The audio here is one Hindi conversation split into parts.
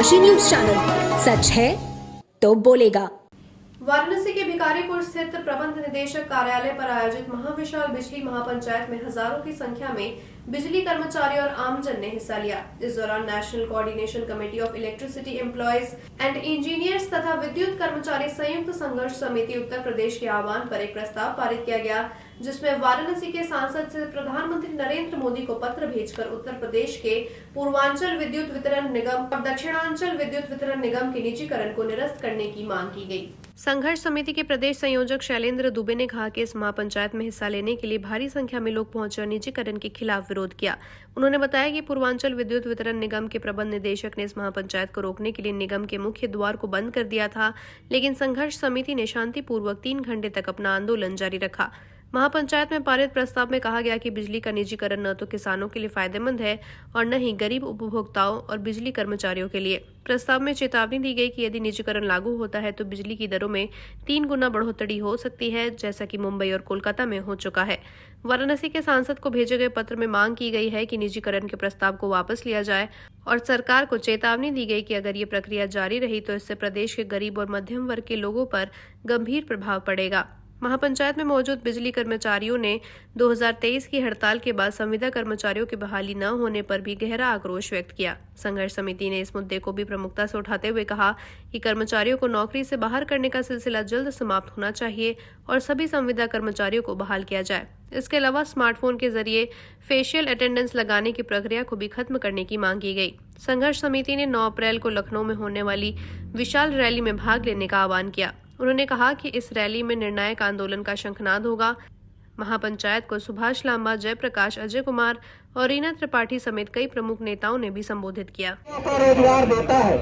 काशी न्यूज चैनल, सच है तो बोलेगा। वाराणसी के भिखारीपुर स्थित प्रबंध निदेशक कार्यालय पर आयोजित महाविशाल बिजली महापंचायत में हजारों की संख्या में बिजली कर्मचारी और आमजन ने हिस्सा लिया। इस दौरान national coordination committee of electricity employees and engineers तथा विद्युत कर्मचारी संयुक्त संघर्ष समिति उत्तर प्रदेश के आह्वान पर एक प्रस्ताव पारित किया गया, जिसमें वाराणसी के सांसद से प्रधानमंत्री नरेंद्र मोदी को पत्र भेजकर उत्तर प्रदेश के पूर्वांचल विद्युत वितरण निगम और दक्षिणांचल विद्युत वितरण निगम के निजीकरण को निरस्त करने की मांग की गई। संघर्ष समिति के प्रदेश संयोजक शैलेंद्र दुबे ने कहा कि इस महापंचायत में हिस्सा लेने के लिए भारी संख्या में लोग पहुंचे और निजीकरण के खिलाफ विरोध किया। उन्होंने बताया कि पूर्वांचल विद्युत वितरण निगम के प्रबंध निदेशक ने इस महापंचायत को रोकने के लिए निगम के मुख्य द्वार को बंद कर दिया था, लेकिन संघर्ष समिति ने शांतिपूर्वक 3 घंटे तक अपना आंदोलन जारी रखा। महापंचायत में पारित प्रस्ताव में कहा गया कि बिजली का निजीकरण न तो किसानों के लिए फायदेमंद है और न ही गरीब उपभोक्ताओं और बिजली कर्मचारियों के लिए। प्रस्ताव में चेतावनी दी गई कि यदि निजीकरण लागू होता है तो बिजली की दरों में 3 गुना बढ़ोतरी हो सकती है, जैसा कि मुंबई और कोलकाता में हो चुका है। वाराणसी के सांसद को भेजे गए पत्र में मांग की गई है कि निजीकरण के प्रस्ताव को वापस लिया जाए और सरकार को चेतावनी दी गई कि अगर ये प्रक्रिया जारी रही तो इससे प्रदेश के गरीब और मध्यम वर्ग के लोगों पर गंभीर प्रभाव पड़ेगा। महापंचायत में मौजूद बिजली कर्मचारियों ने 2023 की हड़ताल के बाद संविदा कर्मचारियों की बहाली न होने पर भी गहरा आक्रोश व्यक्त किया। संघर्ष समिति ने इस मुद्दे को भी प्रमुखता से उठाते हुए कहा कि कर्मचारियों को नौकरी से बाहर करने का सिलसिला जल्द समाप्त होना चाहिए और सभी संविदा कर्मचारियों को बहाल किया जाए। इसके अलावा स्मार्टफोन के जरिए फेशियल अटेंडेंस लगाने की प्रक्रिया को भी खत्म करने की मांग की गई। संघर्ष समिति ने 9 अप्रैल को लखनऊ में होने वाली विशाल रैली में भाग लेने का आह्वान किया। उन्होंने कहा कि इस रैली में निर्णायक आंदोलन का शंखनाद होगा। महापंचायत को सुभाष लांबा, जयप्रकाश, अजय कुमार और रीना त्रिपाठी समेत कई प्रमुख नेताओं ने भी संबोधित किया। रोजगार देता है।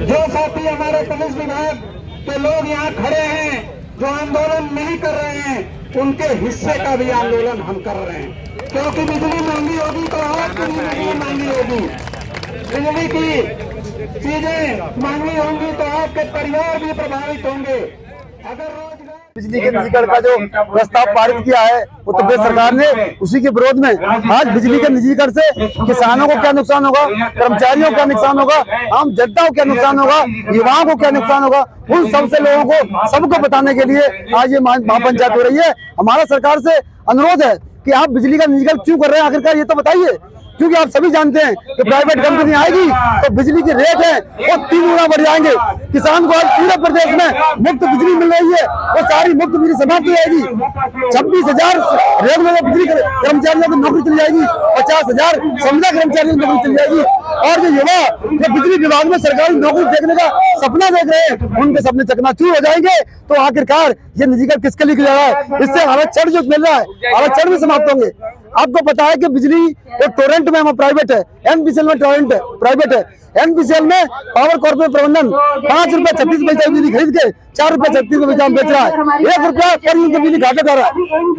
जो साथी हमारे पुलिस विभाग के लोग यहाँ खड़े हैं, जो आंदोलन नहीं कर रहे हैं, उनके हिस्से का भी आंदोलन हम कर रहे हैं, क्योंकि बिजली महंगी होगी तो आपकी बिजली महंगी होगी। बिजली की चीजें महंगी होंगी तो आपके परिवार भी प्रभावित होंगे। अगर रोजगार बिजली के निजीकरण का जो प्रस्ताव पारित किया है उत्तर प्रदेश सरकार ने, उसी के विरोध में आज बिजली के निजीकरण से किसानों को क्या नुकसान होगा, कर्मचारियों को क्या नुकसान होगा, आम जनता को क्या नुकसान होगा, युवाओं को क्या नुकसान होगा, उन सबसे लोगों को सबको बताने के लिए आज ये महापंचायत हो रही है। हमारा सरकार से अनुरोध है कि आप बिजली का निजीकरण क्यों कर रहे हैं, आखिरकार ये तो बताइए। क्योंकि आप सभी जानते हैं कि प्राइवेट कंपनी आएगी तो बिजली की रेट है वो 3 गुना बढ़ जाएंगे। किसान को आज पूरे प्रदेश में मुफ्त बिजली मिल रही है, वो सारी मुफ्त बिजली समाप्त हो जाएगी। 26,000 रेगुलर बिजली कर्मचारियों की नौकरी चली जाएगी, 50,000 संविदा कर्मचारियों की नौकरी चली जाएगी। और जो युवा जो बिजली विभाग में सरकारी नौकरी देखने का सपना देख रहे हैं, उनके सपने चकनाचूर हो जाएंगे। तो आखिरकार ये निजीकरण किसके लिए किया है? इससे आरक्षण जो मिल रहा है, आरक्षण भी समाप्त होंगे। आपको पता है कि बिजली एक टोरेंट में प्राइवेट है, एनपीसीएल में टोरेंट प्राइवेट है। एनपीसीएल में पावर कॉर्पोरेशन प्रबंधन 5 रुपए 36 पैसे बिजली खरीद के 4 रुपए 36 पैसे बेच रहा है। 1 रुपया पर यूनिट बिजली घाटा कर रहा है।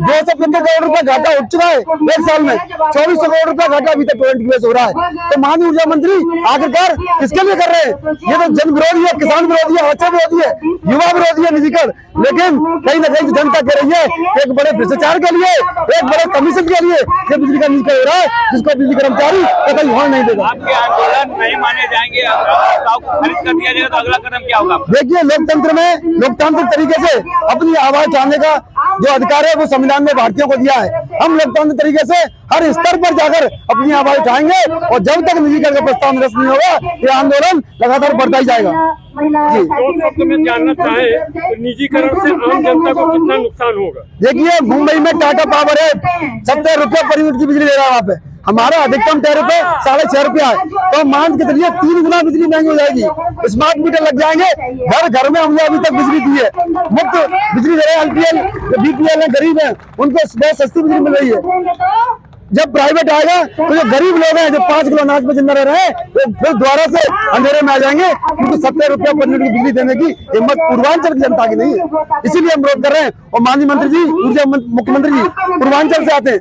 275 करोड़ रुपया घाटा उठ चुका है 1 साल में। 2400 करोड़ रुपया घाटा अभी तक टोरेंट की वजह से हो रहा है। तो माननीय ऊर्जा मंत्री आखिरकार किसके लिए कर रहे हैं? ये तो जन विरोधी है, किसान विरोधी है, बच्चे विरोधी है, युवा विरोधी है निजीकरण। लेकिन कहीं ना कहीं जनता कह रही है एक बड़े भ्रष्टाचार के लिए, एक बड़े कमीशन के लिए ये बिजली का निजीकरण हो रहा है, जिसको बिजली कर्मचारी कतई होने नहीं देगा। आपके आंदोलन नहीं माने जाएंगे, प्रस्ताव को खारिज कर दिया जाएगा तो अगला कदम क्या होगा? देखिए, लोकतंत्र में लोकतांत्रिक तरीके से अपनी आवाज उठाने का जो अधिकार है वो संविधान ने भारतीयों को दिया है। हम लोकतांत्रिक तरीके से हर स्तर पर जाकर अपनी आवाज उठाएंगे और जब तक निजीकरण का प्रस्ताव निरस्त नहीं होगा ये आंदोलन लगातार बढ़ता ही जाएगा। जी, तो मैं जानना चाहे तो निजीकरण से आम जनता को कितना नुकसान होगा? देखिए, मुंबई में टाटा पावर है 70 रुपया पर यूनिट की बिजली दे रहा है वहाँ पे। हमारा अधिकतम टैरिफ है 6.5 रुपया है, तो मान के चलिए 3 गुना बिजली महंगी हो जाएगी। स्मार्ट मीटर लग जाएंगे, घर घर में हमने अभी तक बिजली दी है, मुफ्त बिजली दे रहे हैं। एलपीएल जो बीपीएल है, गरीब है, उनको बहुत सस्ती बिजली मिल रही है। जब प्राइवेट आएगा तो जो गरीब लोग हैं, जो 5 किलो अनाज में जिंदा रह रहे हैं, वो फिर दोबारा से अंधेरे में आ जाएंगे, क्योंकि 70 रुपया पर यूनिट की बिजली देने की हिम्मत पूर्वांचल की जनता की नहीं है। इसीलिए हम विरोध कर रहे हैं। और माननीय मंत्री जी, ऊर्जा मुख्यमंत्री जी पूर्वांचल से आते हैं,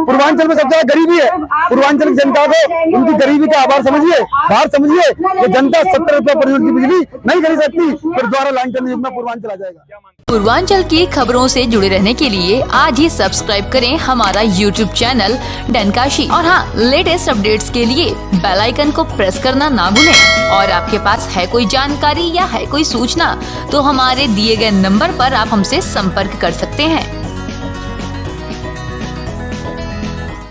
पूर्वांचल में सबसे ज्यादा गरीबी है। पूर्वांचल की जनता को उनकी गरीबी का आभार समझिए, भार समझिए। ये जनता 70 रुपया पर यूनिट की बिजली नहीं खरीद सकती, फिर दोबारा लाइन टर्न युग में पूर्वांचल आ जाएगा। पूर्वांचल की खबरों से जुड़े रहने के लिए आज ही सब्सक्राइब करें हमारा YouTube चैनल डनकाशी। और हाँ, लेटेस्ट अपडेट्स के लिए बेल आइकन को प्रेस करना ना भूलें। और आपके पास है कोई जानकारी या है कोई सूचना तो हमारे दिए गए नंबर पर आप हमसे संपर्क कर सकते हैं।